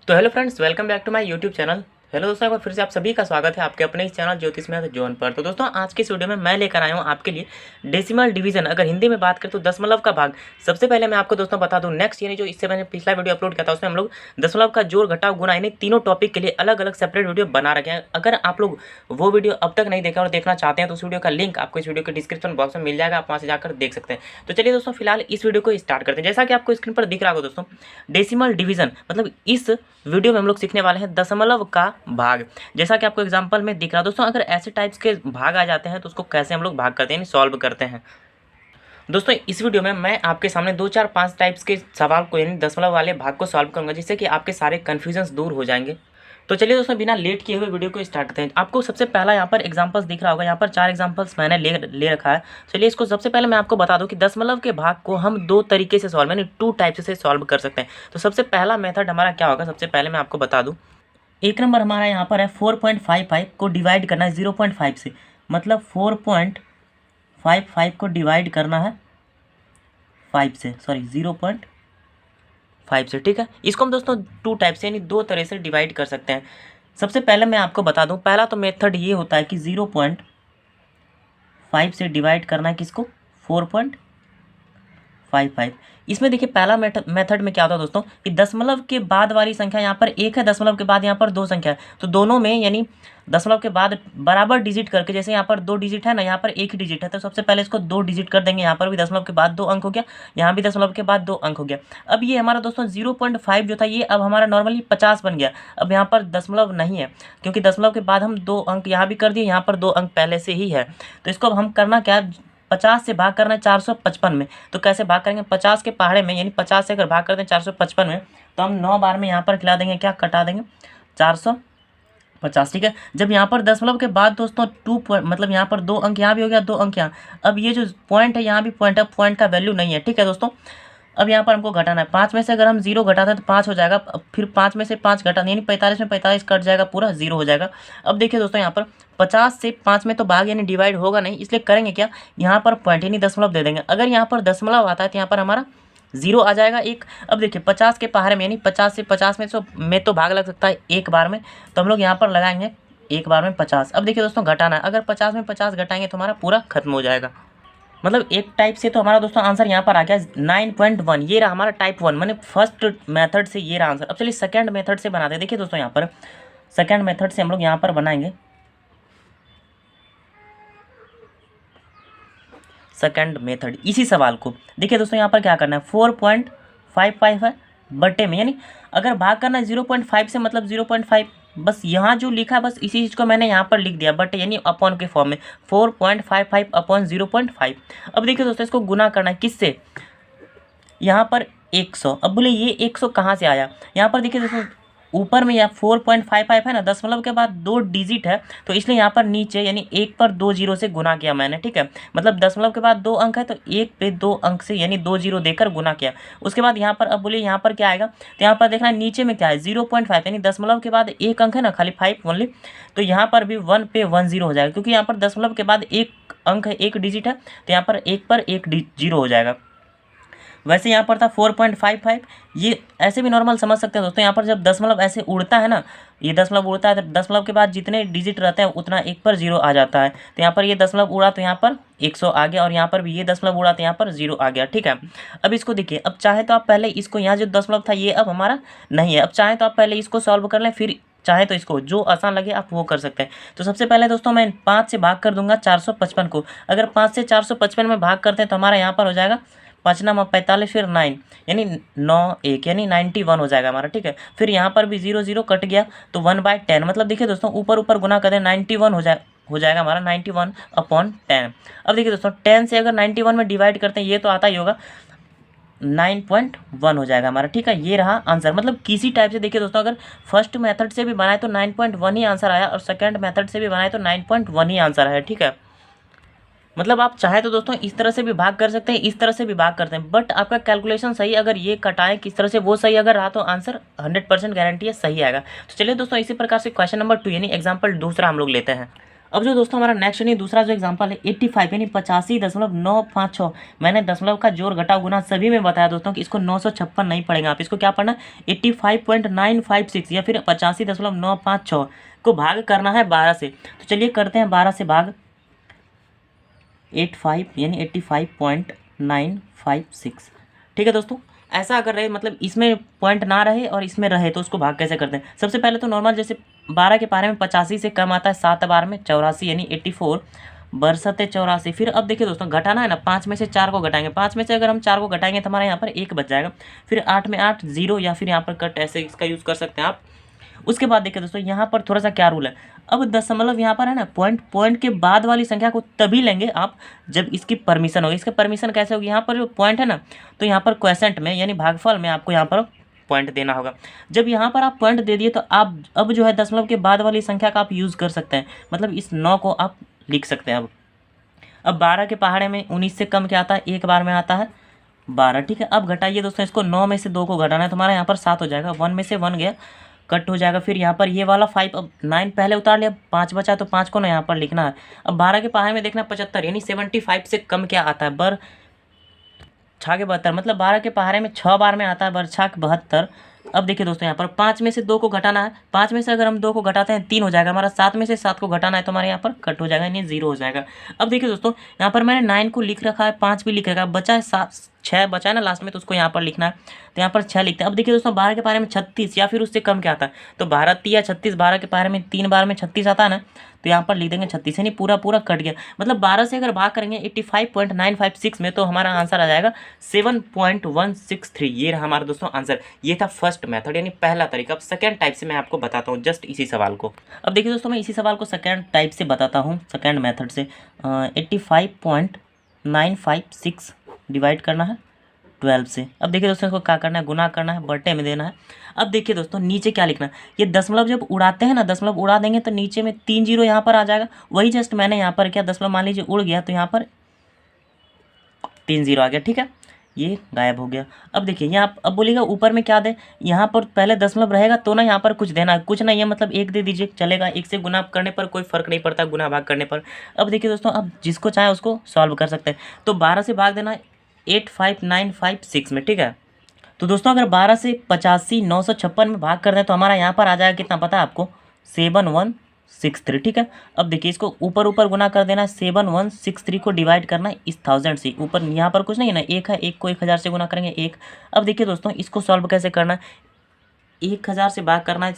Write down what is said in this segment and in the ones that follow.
तो hello friends, welcome back to my YouTube channel. Hello दोस्तों, एक बार फिर से आप सभी का स्वागत है आपके अपने इस चैनल ज्योतिष मैथ जोन पर। तो दोस्तों, आज की इस वीडियो में मैं लेकर आया हूँ आपके लिए डेसिमल डिवीजन, अगर हिंदी में बात करें तो दशमलव का भाग। सबसे पहले मैं आपको दोस्तों बता दूं, नेक्स्ट यानी जो इससे मैंने पिछला वीडियो अपलोड किया था उसमें हम लोग दशमलव का जोड़ घटाव गुणा यानी तीनों टॉपिक के लिए अलग अलग सेपरेट वीडियो बना रखे हैं। अगर आप लोग वो वीडियो अब तक नहीं देखा और देखना चाहते हैं तो उस वीडियो का लिंक आपको इस वीडियो के डिस्क्रिप्शन बॉक्स में मिल जाएगा, आप वहाँ से जाकर देख सकते हैं। तो चलिए दोस्तों, फिलहाल इस वीडियो को स्टार्ट करते हैं। जैसा कि आपको स्क्रीन पर दिख रहा होगा दोस्तों, डेसिमल डिवीजन मतलब इस वीडियो में हम लोग सीखने वाले हैं दशमलव का भाग। जैसा कि आपको एग्जांपल में दिख रहा है दोस्तों, अगर ऐसे टाइप्स के भाग आ जाते हैं तो उसको कैसे हम लोग भाग करते हैं यानी सॉल्व करते हैं। दोस्तों, इस वीडियो में मैं आपके सामने 2 4 5 टाइप्स के सवाल को यानी दशमलव वाले भाग को सॉल्व करूंगा, जिससे कि आपके सारे कन्फ्यूजन्स दूर हो जाएंगे। तो चलिए दोस्तों, बिना लेट किए हुए वीडियो को स्टार्ट करते हैं। आपको सबसे पहला यहाँ पर एग्जांपल्स दिख रहा होगा, यहाँ पर 4 एग्जांपल्स मैंने ले रखा है। चलिए इसको सबसे पहले मैं आपको बता दूं कि दशमलव के भाग को हम 2 तरीके से सॉल्व यानी 2 टाइप से सॉल्व कर सकते हैं। तो सबसे पहला मेथड हमारा क्या होगा, सबसे पहले मैं आपको बता दूँ। एक नंबर हमारा यहाँ पर है 4.55 को डिवाइड करना है 0.5 से, मतलब 4.55 को डिवाइड करना है 0.5 से, ठीक है। इसको हम दोस्तों 2 टाइप से यानी 2 तरह से डिवाइड कर सकते हैं। सबसे पहले मैं आपको बता दूं, पहला तो मेथड ये होता है कि 0.5 से डिवाइड करना है किसको, 4.55। इसमें देखिए पहला मेथड में क्या होता है दोस्तों कि दशमलव के बाद वाली संख्या यहाँ पर 1 है, दशमलव के बाद यहाँ पर 2 संख्या है, तो दोनों में यानी दशमलव के बाद बराबर डिजिट करके, जैसे यहाँ पर 2 डिजिट है ना, यहाँ पर 1 ही डिजिट है, तो सबसे पहले इसको 2 डिजिट कर देंगे। यहाँ पर भी दशमलव के बाद 2 अंक हो गया, यहाँ भी दशमलव के बाद 2 अंक हो गया। अब ये हमारा दोस्तों 0.5 जो था ये अब हमारा नॉर्मली 50 बन गया। अब यहाँ पर दशमलव नहीं है, क्योंकि दशमलव के बाद हम 2 अंक यहाँ भी कर दिए, यहाँ पर 2 अंक पहले से ही है। तो इसको अब हम करना क्या, 50 से भाग करना है 455 में। तो कैसे भाग करेंगे, 50 के पहाड़े में यानी 50 से अगर भाग करते हैं 455 में, तो हम 9 बार में यहाँ पर खिला देंगे, क्या कटा देंगे, 450, ठीक है। जब यहाँ पर दशमलव के बाद दोस्तों 2 पॉइंट मतलब यहाँ पर 2 अंक यहाँ भी हो गया, 2 अंक यहाँ। अब ये जो पॉइंट है यहाँ भी पॉइंट है, पॉइंट का वैल्यू नहीं है, ठीक है दोस्तों। अब यहाँ पर हमको घटाना है, 5 में से अगर हम 0 घटाते हैं तो 5 हो जाएगा, फिर 5 में से 5 घटाना यानी 45 में 45 कट जाएगा, पूरा 0 हो जाएगा। अब देखिए दोस्तों, यहाँ पर 50 से 5 में तो भाग यानी डिवाइड होगा नहीं, इसलिए करेंगे क्या, यहाँ पर पॉइंट यानी दशमलव दे देंगे। अगर यहाँ पर दशमलव आता है तो यहाँ पर हमारा 0 आ जाएगा, 1। अब देखिए 50 के पहाड़े में यानी 50 से 50 में तो भाग लग सकता है एक बार में, तो हम लोग यहाँ पर लगाएंगे एक बार में 50। अब देखिए दोस्तों, घटाना है, अगर 50 में 50 घटाएंगे तो हमारा पूरा खत्म हो जाएगा। मतलब एक टाइप से तो हमारा दोस्तों आंसर यहाँ पर आ गया 9.1। ये रहा हमारा टाइप 1 मैंने फर्स्ट मेथड से ये रहा आंसर। अब चलिए सेकंड मेथड से बनाते हैं। देखिए दोस्तों, यहाँ पर सेकंड मेथड से हम लोग यहाँ पर बनाएंगे सेकंड मेथड इसी सवाल को। देखिए दोस्तों, यहाँ पर क्या करना है, 4.55 है बटे में, यानी अगर भाग करना है 0.5 से मतलब 0.5, बस यहाँ जो लिखा है बस इसी चीज़ को मैंने यहाँ पर लिख दिया बटे यानी अपॉन के फॉर्म में, 4.55 अपॉन 0.5। अब देखिए दोस्तों, इसको गुना करना है किससे, यहाँ पर 100। अब बोले ये 100 कहाँ से आया, यहाँ पर देखिए दोस्तों ऊपर में यहाँ 4.55 है ना, दशमलव के बाद 2 डिजिट है, तो इसलिए यहाँ पर नीचे यानी 1 पर 2 जीरो से गुना किया मैंने, ठीक है। मतलब दशमलव के बाद 2 अंक है तो 1 पे 2 अंक से यानी 2 जीरो देकर गुना किया। उसके बाद यहाँ पर अब बोलिए यहाँ पर क्या आएगा, तो यहाँ पर देखना नीचे में क्या है 0.5 यानी दशमलव के बाद 1 अंक है ना, खाली 5 ओनली, तो यहाँ पर भी 1 पे 1 जीरो हो जाएगा, क्योंकि यहाँ पर दशमलव के बाद 1 अंक है, 1 डिजिट है, तो यहाँ पर 1 पर 1 जीरो हो जाएगा। वैसे यहाँ पर था 4.55, ये ऐसे भी नॉर्मल समझ सकते हैं दोस्तों। यहाँ पर जब दशमलव ऐसे उड़ता है ना, ये दशमलव उड़ता है तो दशमलव के बाद जितने डिजिट रहते हैं उतना 1 पर 0 आ जाता है। तो यहाँ पर ये दशमलव उड़ा तो यहाँ पर 100 आ गया, और यहाँ पर भी ये दशमलव उड़ा तो यहाँ पर 0 आ गया, ठीक है। अब इसको देखिए, अब चाहे तो आप पहले इसको, यहाँ जो दशमलव था ये अब हमारा नहीं है, अब चाहे तो आप पहले इसको सॉल्व कर लें, फिर चाहे तो इसको जो आसान लगे आप वो कर सकते हैं। तो सबसे पहले दोस्तों मैं 5 से भाग कर दूंगा 455 को। अगर 5 से 455 में भाग करते हैं तो हमारा यहाँ पर हो जाएगा 5 9 45 फिर 9 यानी 9 1 यानी 91 हो जाएगा हमारा, ठीक है। फिर यहाँ पर भी 0 0 कट गया तो 1/10, मतलब देखिए दोस्तों ऊपर ऊपर गुना कर दें 91 हो जाएगा हमारा 91 अपॉन 10। अब देखिए दोस्तों 10 से अगर 91 में डिवाइड करते हैं ये तो आता ही होगा, 9.1 हो जाएगा हमारा, ठीक है। ये रहा आंसर। मतलब किसी टाइप से देखिए दोस्तों, अगर फर्स्ट मेथड से भी बनाए तो 9.1 ही आंसर आया, और सेकंड मेथड से भी बनाए तो 9.1 ही आंसर आया, ठीक है। मतलब आप चाहे तो दोस्तों इस तरह से भी भाग कर सकते हैं, इस तरह से भी भाग करते हैं, बट आपका कैलकुलेशन सही, अगर ये कटाएं किस तरह से वो सही अगर रहा तो आंसर 100% गारंटी है सही आएगा। तो चलिए दोस्तों, इसी प्रकार से क्वेश्चन नंबर 2 यानी एग्जाम्पल दूसरा हम लोग लेते हैं। अब जो दोस्तों हमारा नेक्स्ट यानी दूसरा जो एग्जांपल है 85 यानी 85.956। मैंने दशमलव का जोड़ घटाव गुना सभी में बताया दोस्तों कि इसको 956 नहीं पड़ेगा, आप इसको क्या पढ़ना 85.956 या फिर 85.956 को भाग करना है 12 से। तो चलिए करते हैं 12 से भाग 85 यानी 85.956। ठीक है दोस्तों, ऐसा अगर रहे मतलब इसमें पॉइंट ना रहे और इसमें रहे तो उसको भाग कैसे करते हैं। सबसे पहले तो नॉर्मल जैसे 12 के पारे में 85 से कम आता है, 7 बार में 84 यानी 84 बरसते 84। फिर अब देखिए दोस्तों घटाना है ना, 5 में से 4 को घटाएंगे, 5 में से अगर हम 4 को घटाएंगे तो हमारे यहाँ पर 1 बच जाएगा। फिर 8 में 8 0 या फिर यहाँ पर कट, ऐसे इसका यूज़ कर सकते हैं आप। उसके बाद देखिए दोस्तों यहाँ पर थोड़ा सा क्या रूल है, अब दशमलव यहाँ पर है ना, पॉइंट के बाद वाली संख्या को तभी लेंगे आप जब इसकी परमिशन होगी। इसका परमिशन कैसे होगी, यहाँ पर जो पॉइंट है ना, तो यहाँ पर क्वेसेंट में यानी भागफल में आपको यहाँ पर पॉइंट देना होगा। जब यहाँ पर आप पॉइंट दे दिए तो आप अब जो है दशमलव के बाद वाली संख्या का आप यूज़ कर सकते हैं, मतलब इस 9 को आप लिख सकते हैं। अब 12 के पहाड़े में 19 से कम क्या आता है, एक बार में आता है 12। ठीक है, अब घटाइए दोस्तों, इसको 9 में से 2 को घटाना है तो हमारा यहाँ पर 7 हो जाएगा, 1 में से 1 गया कट हो जाएगा। फिर यहाँ पर ये वाला 5, अब 9 पहले उतार लिया, 5 बचा तो 5 को ना यहाँ पर लिखना है। अब 12 के पहाड़े में देखना 75 यानी 75 से कम क्या आता है, बर छा के 72, मतलब 12 के पहाड़े में 6 बार में आता है बर छा के 72। अब देखिए दोस्तों यहाँ पर 5 में से 2 को घटाना है, 5 में से अगर हम 2 को घटाते हैं 3 हो जाएगा हमारा, 7 में से 7 को घटाना है तो हमारे यहाँ पर कट हो जाएगा यानी 0 हो जाएगा। अब देखिए दोस्तों यहाँ पर मैंने 9 को लिख रखा है, 5 भी लिख रखा है, बचा है 6 बचा है ना लास्ट में, तो उसको यहाँ पर लिखना है, तो यहाँ पर 6 लिखते हैं। अब देखिए दोस्तों 12 के पारे में 36 या फिर उससे कम क्या आता है, तो 12 या 36, 12 के पारे में 3 बार में 36 आता है ना, तो यहाँ पर लिख देंगे 36 यानी पूरा कट गया। मतलब 12 से अगर भाग करेंगे 85.956 में तो हमारा आंसर आ जाएगा 7.163। ये रहा हमारा दोस्तों आंसर। ये था फर्स्ट मेथड यानी पहला तरीका। अब सेकंड टाइप से मैं आपको बताता हूँ जस्ट इसी सवाल को। अब देखिए दोस्तों मैं इसी सवाल को सेकंड टाइप से बताता हूँ, सेकंड मेथड से। 85.956 डिवाइड करना है 12 से। अब देखिए दोस्तों इसको क्या करना है, गुना करना है, बटे में देना है। अब देखिए दोस्तों नीचे क्या लिखना है, ये दशमलव जब उड़ाते हैं ना, दशमलव उड़ा देंगे तो नीचे में 3 0 यहाँ पर आ जाएगा। वही जस्ट मैंने यहाँ पर क्या, दशमलव मान लीजिए उड़ गया तो यहाँ पर 3 0 आ गया। ठीक है, ये गायब हो गया। अब देखिए यहाँ अब बोलिएगा ऊपर में क्या दे, यहाँ पर पहले दशमलव रहेगा तो ना यहाँ पर कुछ देना है, कुछ नहीं है मतलब 1 दे दीजिए चलेगा, 1 से गुना करने पर कोई फर्क नहीं पड़ता, गुना भाग करने पर। अब देखिए दोस्तों अब जिसको चाहे उसको सॉल्व कर सकते हैं। तो 12 से भाग देना 85956 में। ठीक है, तो दोस्तों अगर 12 से 85,956 में भाग कर दें तो हमारा यहाँ पर आ जाएगा कितना पता है आपको, 7163। ठीक है, अब देखिए इसको ऊपर गुना कर देना, 7163 को डिवाइड करना है इस 1000 से। ऊपर यहाँ पर कुछ नहीं है ना, 1 है, 1 को 1000 से गुना करेंगे 1। अब देखिए दोस्तों इसको सॉल्व कैसे करना है, 1000 से भाग करना है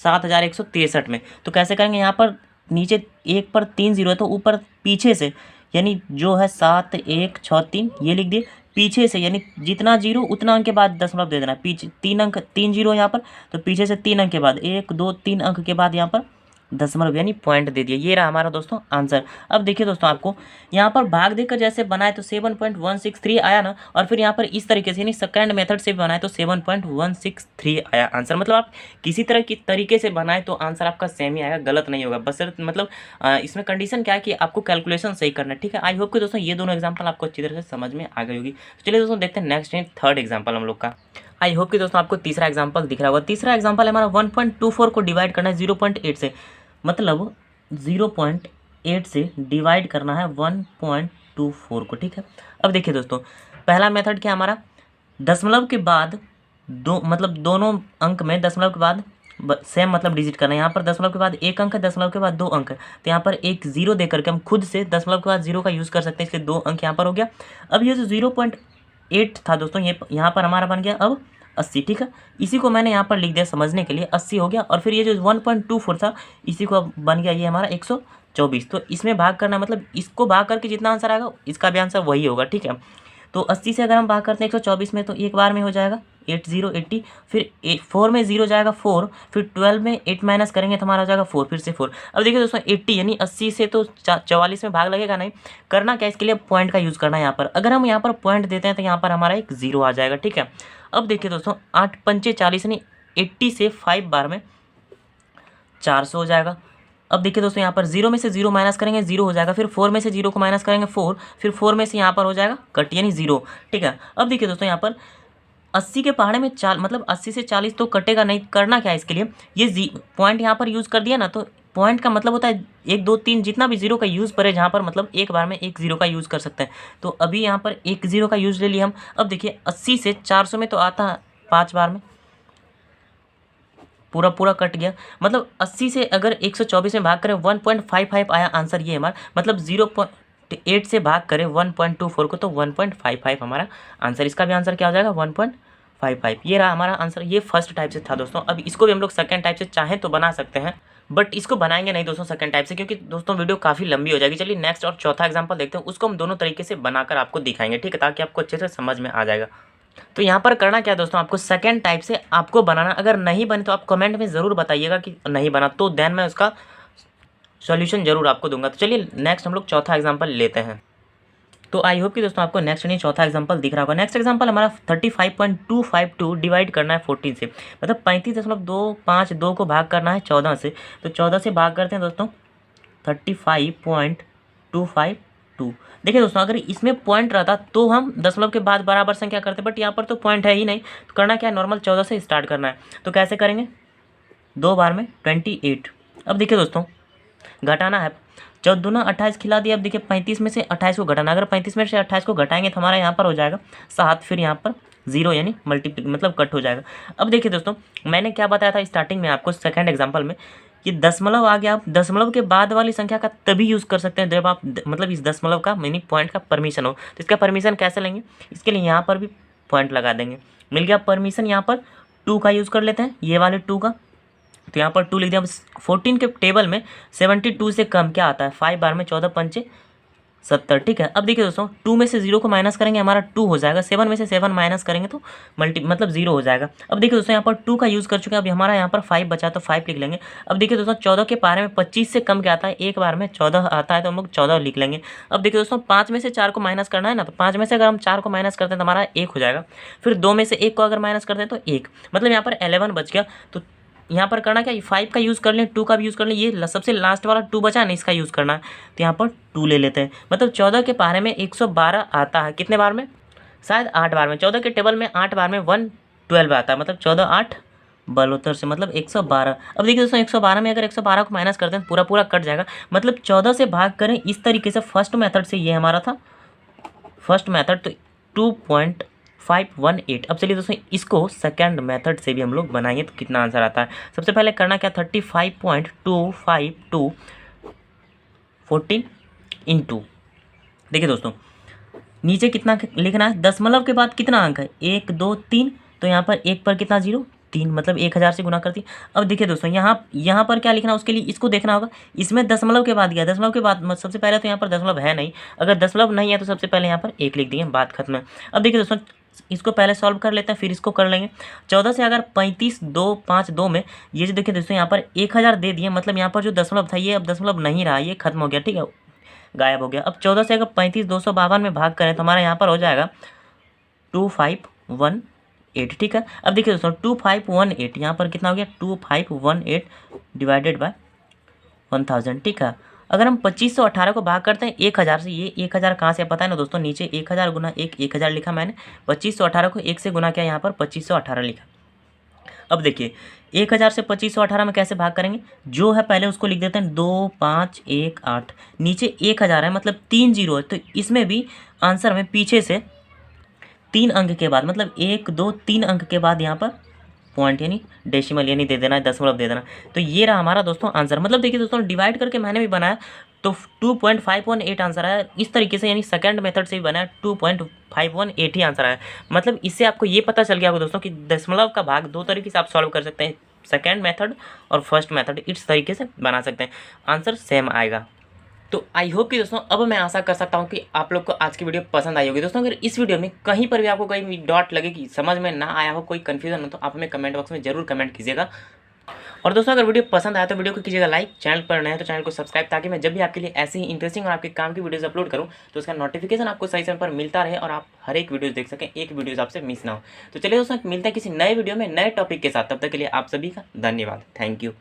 7163 में। तो कैसे करेंगे, यहाँ पर नीचे 1 पर 3 0 है तो ऊपर पीछे से यानी जो है 7 1 6 3 ये लिख दिए, पीछे से यानी जितना 0 उतना अंक के बाद दशमलव दे देना, पीछे 3 अंक 3 0 यहाँ पर, तो पीछे से 3 अंक के बाद 1 2 3 अंक के बाद यहाँ पर दशमलव यानी पॉइंट दे दिया। ये रहा हमारा दोस्तों आंसर। अब देखिए दोस्तों आपको यहाँ पर भाग देकर जैसे बनाए तो 7.163 आया ना, और फिर यहाँ पर इस तरीके से यानी सेकंड मेथड से बनाए तो 7.163 आया आंसर। मतलब आप किसी तरह की तरीके से बनाए तो आंसर आपका सेम ही आएगा, गलत नहीं होगा। बस मतलब इसमें कंडीशन क्या है कि आपको कैलकुलेशन सही करना है। ठीक है, आई होप कि दोस्तों ये दोनों एग्जाम्पल आपको अच्छी तरह से समझ में आ गई होगी। चलिए दोस्तों देखते हैं नेक्स्ट थर्ड एग्जाम्पल हम लोग का। आई होप कि दोस्तों आपको तीसरा एग्जाम्पल दिख रहा होगा। तीसरा एग्जाम्पल हमारा 1.24 को डिवाइड करना है 0.8 से, मतलब 0.8 से डिवाइड करना है 1.24 को। ठीक है, अब देखिए दोस्तों पहला मेथड क्या हमारा, दशमलव के बाद मतलब दोनों अंक में दशमलव के बाद सेम मतलब डिजिट करना है। यहाँ पर दशमलव के बाद 1 अंक है, दशमलव के बाद 2 अंक है, तो यहाँ पर एक 0 दे करके हम खुद से दशमलव के बाद 0 का यूज़ कर सकते हैं, इसलिए 2 अंक यहाँ पर हो गया। अब ये जो 0.8 था दोस्तों ये यहाँ पर हमारा बन गया अब 80। ठीक है, इसी को मैंने यहाँ पर लिख दिया समझने के लिए, 80 हो गया। और फिर ये जो 1.24 था इसी को बन गया ये हमारा 124। तो इसमें भाग करना मतलब इसको भाग करके जितना आंसर आएगा इसका भी आंसर वही होगा। ठीक है, तो 80 से अगर हम भाग करते हैं 124 में तो एक बार में हो जाएगा 80, फिर 4 में 0 जाएगा 4, फिर 12 में 8 माइनस करेंगे तो हमारा हो जाएगा 4, फिर से 4। अब देखिए दोस्तों 80 यानी 80 से तो 44 में भाग लगेगा नहीं, करना क्या इसके लिए पॉइंट का यूज़ करना है। यहाँ पर अगर हम यहाँ पर पॉइंट देते हैं तो यहाँ पर हमारा एक 0 आ जाएगा। ठीक है, अब देखिए दोस्तों 8 पंचे 40 यानी 80 से 5 बार में 400 हो जाएगा। अब देखिए दोस्तों यहाँ पर 0 में से 0 माइनस करेंगे 0 हो जाएगा, फिर 4 में से 0 को माइनस करेंगे 4, फिर 4 में से यहाँ पर हो जाएगा कट यानी 0। ठीक है, अब देखिए दोस्तों यहाँ पर 80 के पहाड़े में मतलब 80 से 40 तो कटेगा नहीं। करना क्या है इसके लिए, ये पॉइंट यहाँ पर यूज़ कर दिया ना, तो पॉइंट का मतलब होता है 1 2 3 जितना भी जीरो का यूज़ पड़े जहाँ पर, मतलब एक बार में एक जीरो का यूज़ कर सकते हैं। तो अभी यहाँ पर एक जीरो का यूज़ ले लिया हम। अब देखिए 80 से 400 में तो आता है 5 बार में, पूरा पूरा कट गया। मतलब 80 से अगर 124 में भाग करें 1.55 आया आंसर, ये हमारा मतलब 0.8 से भाग करें 1.24 को तो 1.55 हमारा आंसर। इसका भी आंसर क्या हो जाएगा 1.55। ये रहा हमारा आंसर। ये फर्स्ट टाइप से था दोस्तों। अब इसको भी हम लोग सेकंड टाइप से चाहें तो बना सकते हैं, बट इसको बनाएंगे नहीं दोस्तों सेकंड टाइप से, क्योंकि दोस्तों वीडियो काफ़ी लंबी हो जाएगी। चलिए नेक्स्ट और चौथा एग्जांपल देखते हैं, उसको हम दोनों तरीके से बनाकर आपको दिखाएंगे, ठीक है, ताकि आपको अच्छे से समझ में आ जाएगा। तो यहाँ पर करना क्या है दोस्तों, आपको सेकंड टाइप से आपको बनाना। अगर नहीं बने तो आप कमेंट में ज़रूर बताइएगा कि नहीं बना, तो देन मैं उसका सॉल्यूशन जरूर आपको दूंगा। तो चलिए नेक्स्ट हम लोग चौथा एग्जांपल लेते हैं। तो आई होप कि दोस्तों आपको नेक्स्ट नहीं चौथा एग्जांपल दिख रहा होगा। नेक्स्ट एग्जांपल हमारा 35.252 डिवाइड करना है 14 से, मतलब 35.252 को भाग करना है 14 से। तो 14 से भाग करते हैं दोस्तों 35.252। देखिए दोस्तों अगर इसमें पॉइंट रहता तो हम दशमलव के बाद बराबर संख्या करते, बट यहाँ पर तो पॉइंट है ही नहीं। तो करना क्या है, नॉर्मल 14 से स्टार्ट करना है। तो कैसे करेंगे, 2 बार में 28। अब देखिए दोस्तों घटाना है, 14 दूना 28 खिला दिया। अब देखिए 35 में से 28 को घटाना, अगर 35 में से 28 को घटाएंगे तो हमारा यहाँ पर हो जाएगा 7, फिर यहाँ पर 0 यानी मतलब कट हो जाएगा। अब देखिए दोस्तों मैंने क्या बताया था स्टार्टिंग में आपको सेकंड एग्जांपल में, कि दशमलव आ गया। आप दशमलव के बाद वाली संख्या का तभी यूज़ कर सकते हैं जब आप मतलब इस दशमलव का मीनिंग पॉइंट का परमिशन हो। तो इसका परमिशन कैसे लेंगे, इसके लिए यहाँ पर भी पॉइंट लगा देंगे। मिल गया परमिशन, यहाँ पर 2 का यूज़ कर लेते हैं, ये वाले 2 का। तो यहाँ पर 2 लिख दिया। 14 के टेबल में 72 से कम क्या आता है, 5 बार में 14 पंचे 70, ठीक है। अब देखिए दोस्तों 2 में से 0 को माइनस करेंगे हमारा 2 हो जाएगा, 7 में से 7 माइनस करेंगे तो मतलब 0 हो जाएगा। अब देखिए दोस्तों यहाँ पर 2 का यूज़ कर चुके हैं, अब हमारा यहाँ पर 5 बचा तो 5 लिख लेंगे। अब देखिए दोस्तों 14 के पारे में 25 से कम क्या आता है, एक बार में 14 आता है, तो हम लोग 14 लिख लेंगे। अब देखिए दोस्तों 5 में से 4 को माइनस करना है ना, तो 5 में से अगर हम 4 को माइनस करते हैं तो हमारा 1 हो जाएगा। फिर 2 में से 1 को अगर माइनस करते हैं तो 1, मतलब यहाँ पर 11 बच गया। तो यहाँ पर करना क्या, 5 का यूज़ कर लें, 2 का भी यूज़ कर लें, ये सबसे लास्ट वाला 2 बचा नहीं, इसका यूज़ करना है। तो यहाँ पर 2 ले लेते हैं। मतलब 14 के पहाड़े में 112 आता है, कितने बार में, शायद 8 बार में। 14 के टेबल में 8 बार में 112 आता है, मतलब 14 8 72 से मतलब 112। अब देखिए दोस्तों 112 में अगर 112 को माइनस करते हैं पूरा पूरा कट जाएगा। मतलब 14 से भाग करें इस तरीके से, फर्स्ट मेथड से ये हमारा था फर्स्ट मेथड, तो 2.518। अब चलिए दोस्तों इसको सेकंड मेथड से भी हम लोग बनाएंगे तो कितना आंसर आता है। सबसे पहले करना क्या, 35.252 14 इंटू, देखिए दोस्तों नीचे कितना लिखना है, दशमलव के बाद कितना अंक है, 1 2 3, तो यहाँ पर 1 पर कितना 0 3, मतलब 1000 से गुना करती। अब देखिए दोस्तों यहाँ पर क्या लिखना है, उसके लिए इसको देखना होगा। इसमें दशमलव के बाद गया, दशमलव के बाद सबसे पहले तो यहाँ पर दशमलव है नहीं, अगर दशमलव नहीं है तो सबसे पहले यहाँ पर 1 लिख दिए, बात खत्म है। अब देखिए दोस्तों इसको पहले सॉल्व कर लेते हैं, फिर इसको कर लेंगे। 14 से अगर 35 2 5 2 में ये जो देखिए दोस्तों यहाँ पर 1000 दे दिए, मतलब यहाँ पर जो दशमलव था ये अब दशमलव नहीं रहा, ये खत्म हो गया, ठीक है, गायब हो गया। अब 14 से अगर 35 252 में भाग करें तो हमारा यहाँ पर हो जाएगा 2518, ठीक है। अब देखिए दोस्तों 2518 यहाँ पर कितना हो गया, 2518 डिवाइडेड बाय 1000, ठीक है। अगर हम 2518 को भाग करते हैं 1000 से, ये 1000 कहाँ से पता है ना दोस्तों, नीचे 1000 गुना 1 1000 लिखा मैंने, 2518 को 1 से गुना किया, यहाँ पर 2518 लिखा। अब देखिए 1000 से 2518 में कैसे भाग करेंगे, जो है पहले उसको लिख देते हैं 2 5 1 8, नीचे 1000 है मतलब 3 0 है, तो इसमें भी आंसर में पीछे से 3 अंक के बाद, मतलब 1 2 3 अंक के बाद यहाँ पर पॉइंट यानी डेसिमल यानी दे देना है, दशमलव दे देना। तो ये रहा हमारा दोस्तों आंसर। मतलब देखिए दोस्तों डिवाइड करके मैंने भी बनाया तो 2.518 आंसर आया इस तरीके से, यानी सेकंड मेथड से भी बनाया 2.518 ही आंसर आया। मतलब इससे आपको ये पता चल गया होगा दोस्तों कि दशमलव का भाग 2 तरीके से आप सॉल्व कर सकते हैं, सेकंड मेथड और फर्स्ट मेथड, इस तरीके से बना सकते हैं, आंसर सेम आएगा। तो आई होप कि दोस्तों अब मैं आशा कर सकता हूँ कि आप लोग को आज की वीडियो पसंद आई होगी। दोस्तों अगर इस वीडियो में कहीं पर भी आपको कहीं डॉट लगे कि समझ में ना आया हो, कोई कन्फ्यूजन हो, तो आप हमें कमेंट बॉक्स में जरूर कमेंट कीजिएगा। और दोस्तों अगर वीडियो पसंद आया तो वीडियो को कीजिएगा लाइक, चैनल पर नए हैं तो चैनल को सब्सक्राइब, ताकि मैं जब भी आपके लिए ऐसे ही इंटरेस्टिंग और आपके काम की वीडियोस अपलोड करूं तो उसका नोटिफिकेशन आपको सही समय पर मिलता रहे और आप हर एक वीडियो देख सकें, एक वीडियोस आपसे मिस ना हो। तो चलिए दोस्तों मिलते हैं किसी नए वीडियो में नए टॉपिक के साथ, तब तक के लिए आप सभी का धन्यवाद, थैंक यू।